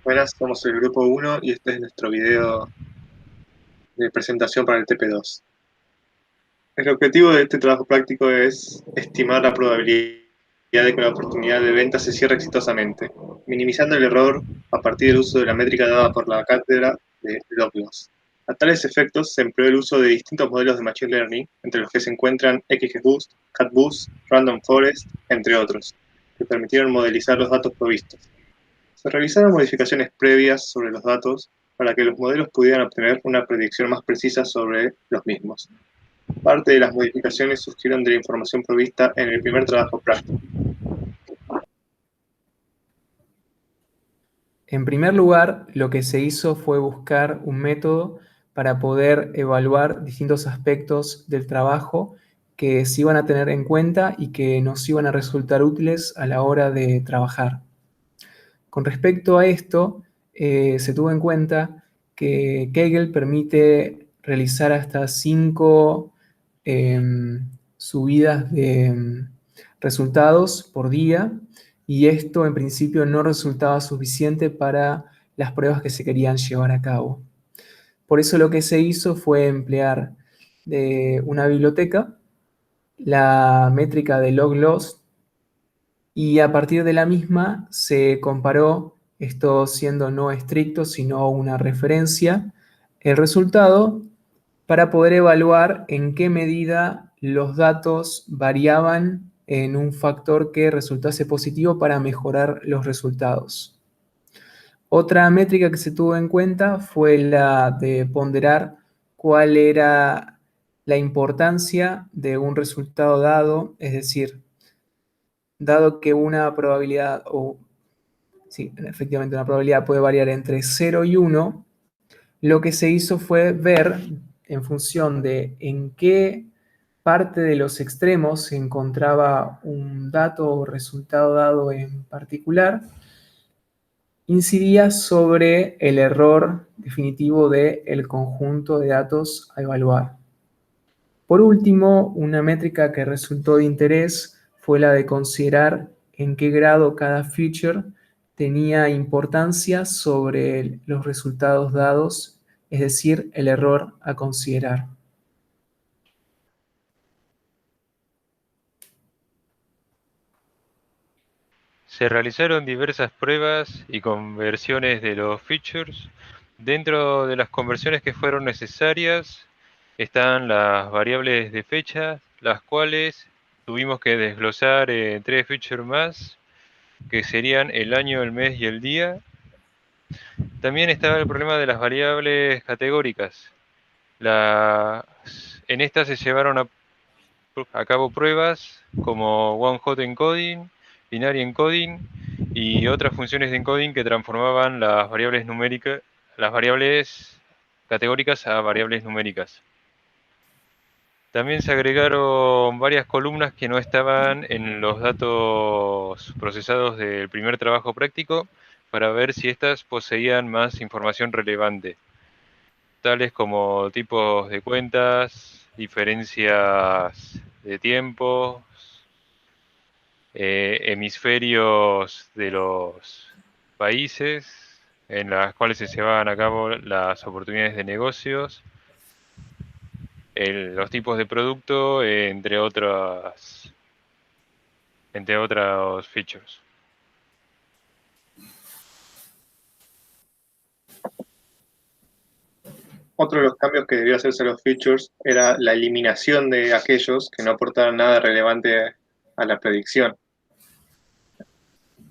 Buenas, somos el grupo 1 y este es nuestro video de presentación para el TP2. El objetivo de este trabajo práctico es estimar la probabilidad de que la oportunidad de venta se cierre exitosamente, minimizando el error a partir del uso de la métrica dada por la cátedra de Loveless. A tales efectos se empleó el uso de distintos modelos de Machine Learning, entre los que se encuentran XGBoost, CatBoost, Random Forest, entre otros, que permitieron modelizar los datos provistos. Se realizaron modificaciones previas sobre los datos para que los modelos pudieran obtener una predicción más precisa sobre los mismos. Parte de las modificaciones surgieron de la información provista en el primer trabajo práctico. En primer lugar, lo que se hizo fue buscar un método para poder evaluar distintos aspectos del trabajo que se iban a tener en cuenta y que nos iban a resultar útiles a la hora de trabajar. Con respecto a esto, se tuvo en cuenta que Kaggle permite realizar hasta 5 subidas de resultados por día, y esto en principio no resultaba suficiente para las pruebas que se querían llevar a cabo. Por eso lo que se hizo fue emplear una biblioteca, la métrica de log loss, y a partir de la misma se comparó, esto siendo no estricto sino una referencia, el resultado para poder evaluar en qué medida los datos variaban en un factor que resultase positivo para mejorar los resultados. Otra métrica que se tuvo en cuenta fue la de ponderar cuál era la importancia de un resultado dado, es decir, dado que una probabilidad, sí, efectivamente una probabilidad puede variar entre 0 y 1, lo que se hizo fue ver en función de en qué parte de los extremos se encontraba un dato o resultado dado en particular, incidía sobre el error definitivo del conjunto de datos a evaluar. Por último, una métrica que resultó de interés fue la de considerar en qué grado cada feature tenía importancia sobre los resultados dados, es decir, el error a considerar. Se realizaron diversas pruebas y conversiones de los features. Dentro de las conversiones que fueron necesarias están las variables de fecha, las cuales tuvimos que desglosar en 3 features más, que serían el año, el mes y el día. También estaba el problema de las variables categóricas. En estas se llevaron a cabo pruebas como one-hot encoding, binary encoding y otras funciones de encoding que transformaban las variables numéricas, las variables categóricas a variables numéricas. También se agregaron varias columnas que no estaban en los datos procesados del primer trabajo práctico para ver si éstas poseían más información relevante, tales como tipos de cuentas, diferencias de tiempo, hemisferios de los países en las cuales se llevaban a cabo las oportunidades de negocios, los tipos de producto, entre otros features. Otro de los cambios que debió hacerse a los features era la eliminación de aquellos que no aportaran nada relevante a la predicción.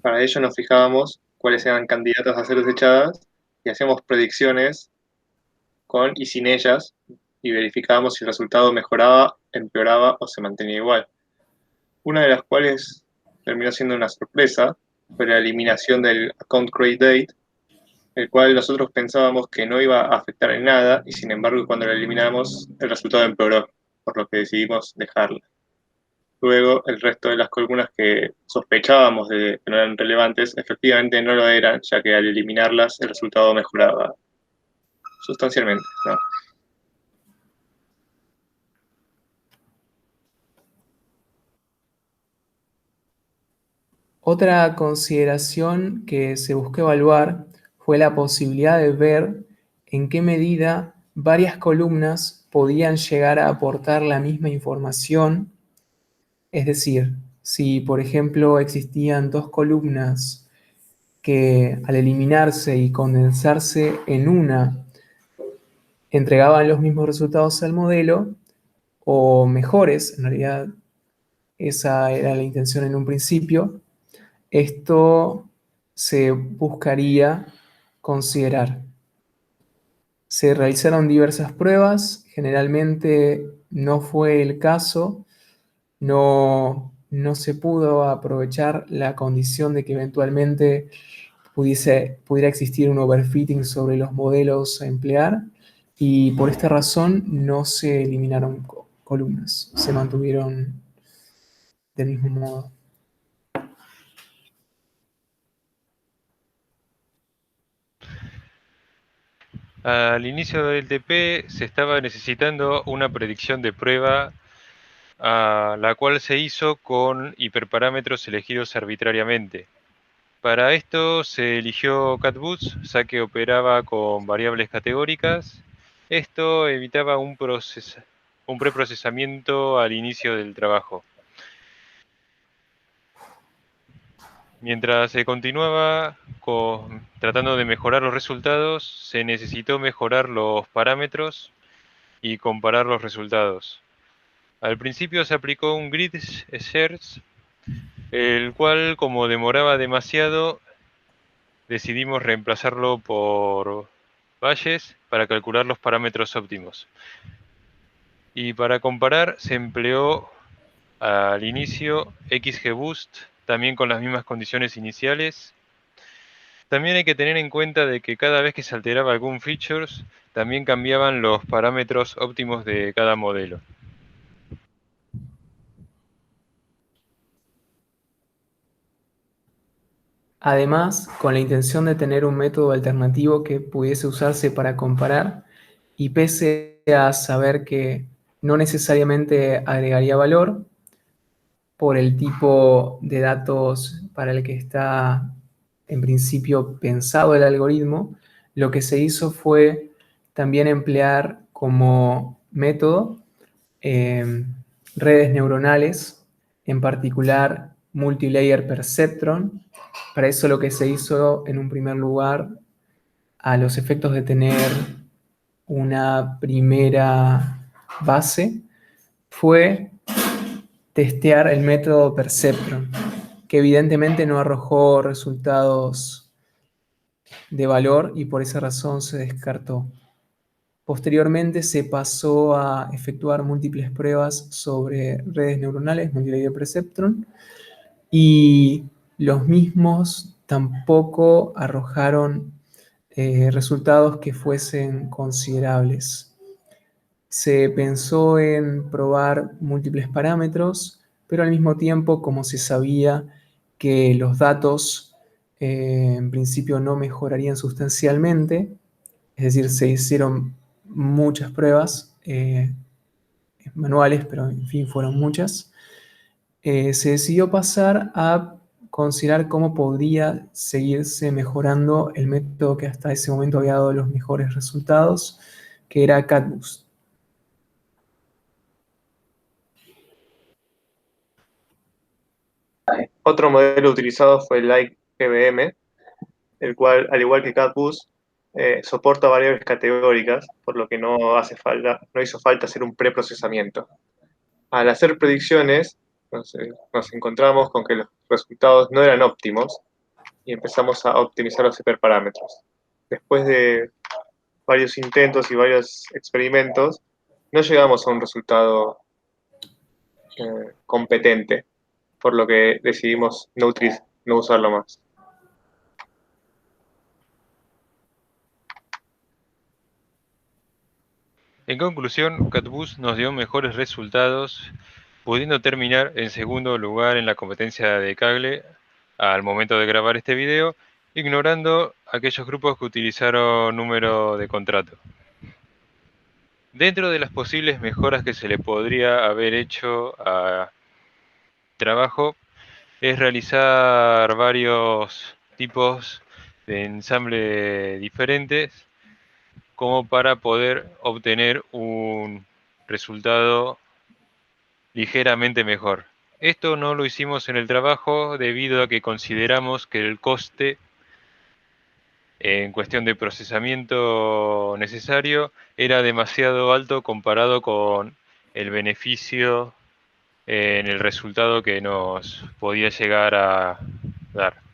Para ello nos fijábamos cuáles eran candidatos a ser desechadas y hacíamos predicciones con y sin ellas y verificábamos si el resultado mejoraba, empeoraba o se mantenía igual. Una de las cuales terminó siendo una sorpresa fue la eliminación del account create date, el cual nosotros pensábamos que no iba a afectar en nada y sin embargo cuando la eliminamos el resultado empeoró, por lo que decidimos dejarla. Luego el resto de las columnas que sospechábamos de que no eran relevantes efectivamente no lo eran, ya que al eliminarlas el resultado mejoraba sustancialmente, ¿no? Otra consideración que se buscó evaluar fue la posibilidad de ver en qué medida varias columnas podían llegar a aportar la misma información. Es decir, si por ejemplo existían dos columnas que al eliminarse y condensarse en una entregaban los mismos resultados al modelo, o mejores, en realidad esa era la intención en un principio, esto se buscaría considerar. Se realizaron diversas pruebas, generalmente no fue el caso, no se pudo aprovechar la condición de que eventualmente pudiera existir un overfitting sobre los modelos a emplear, y por esta razón no se eliminaron columnas, se mantuvieron del mismo modo. Al inicio del TP se estaba necesitando una predicción de prueba, la cual se hizo con hiperparámetros elegidos arbitrariamente. Para esto se eligió CatBoost, ya que operaba con variables categóricas. Esto evitaba un preprocesamiento al inicio del trabajo. Mientras se continuaba tratando de mejorar los resultados, se necesitó mejorar los parámetros y comparar los resultados. Al principio se aplicó un grid search, el cual, como demoraba demasiado, decidimos reemplazarlo por valles para calcular los parámetros óptimos. Y para comparar se empleó al inicio XGBoost, también con las mismas condiciones iniciales. También hay que tener en cuenta de que cada vez que se alteraba algún features, también cambiaban los parámetros óptimos de cada modelo. Además, con la intención de tener un método alternativo que pudiese usarse para comparar, y pese a saber que no necesariamente agregaría valor por el tipo de datos para el que está en principio pensado el algoritmo, lo que se hizo fue también emplear como método redes neuronales, en particular Multilayer Perceptron. Para eso lo que se hizo en un primer lugar, a los efectos de tener una primera base, fue testear el método Perceptron, que evidentemente no arrojó resultados de valor y por esa razón se descartó. Posteriormente se pasó a efectuar múltiples pruebas sobre redes neuronales, Multilayer Perceptron, y los mismos tampoco arrojaron resultados que fuesen considerables. Se pensó en probar múltiples parámetros, pero al mismo tiempo, como se sabía que los datos en principio no mejorarían sustancialmente, es decir, se hicieron muchas pruebas manuales, pero en fin fueron muchas, se decidió pasar a considerar cómo podría seguirse mejorando el método que hasta ese momento había dado los mejores resultados, que era CatBoost. Otro modelo utilizado fue el LikeGBM, el cual, al igual que CatBoost, soporta variables categóricas, por lo que no hizo falta hacer un preprocesamiento. Al hacer predicciones, nos encontramos con que los resultados no eran óptimos y empezamos a optimizar los hiperparámetros. Después de varios intentos y varios experimentos, no llegamos a un resultado competente, por lo que decidimos no usarlo más. En conclusión, CatBoost nos dio mejores resultados, pudiendo terminar en segundo lugar en la competencia de Kaggle al momento de grabar este video, ignorando aquellos grupos que utilizaron número de contrato. Dentro de las posibles mejoras que se le podría haber hecho a trabajo es realizar varios tipos de ensamble diferentes como para poder obtener un resultado ligeramente mejor. Esto no lo hicimos en el trabajo debido a que consideramos que el coste en cuestión de procesamiento necesario era demasiado alto comparado con el beneficio en el resultado que nos podía llegar a dar.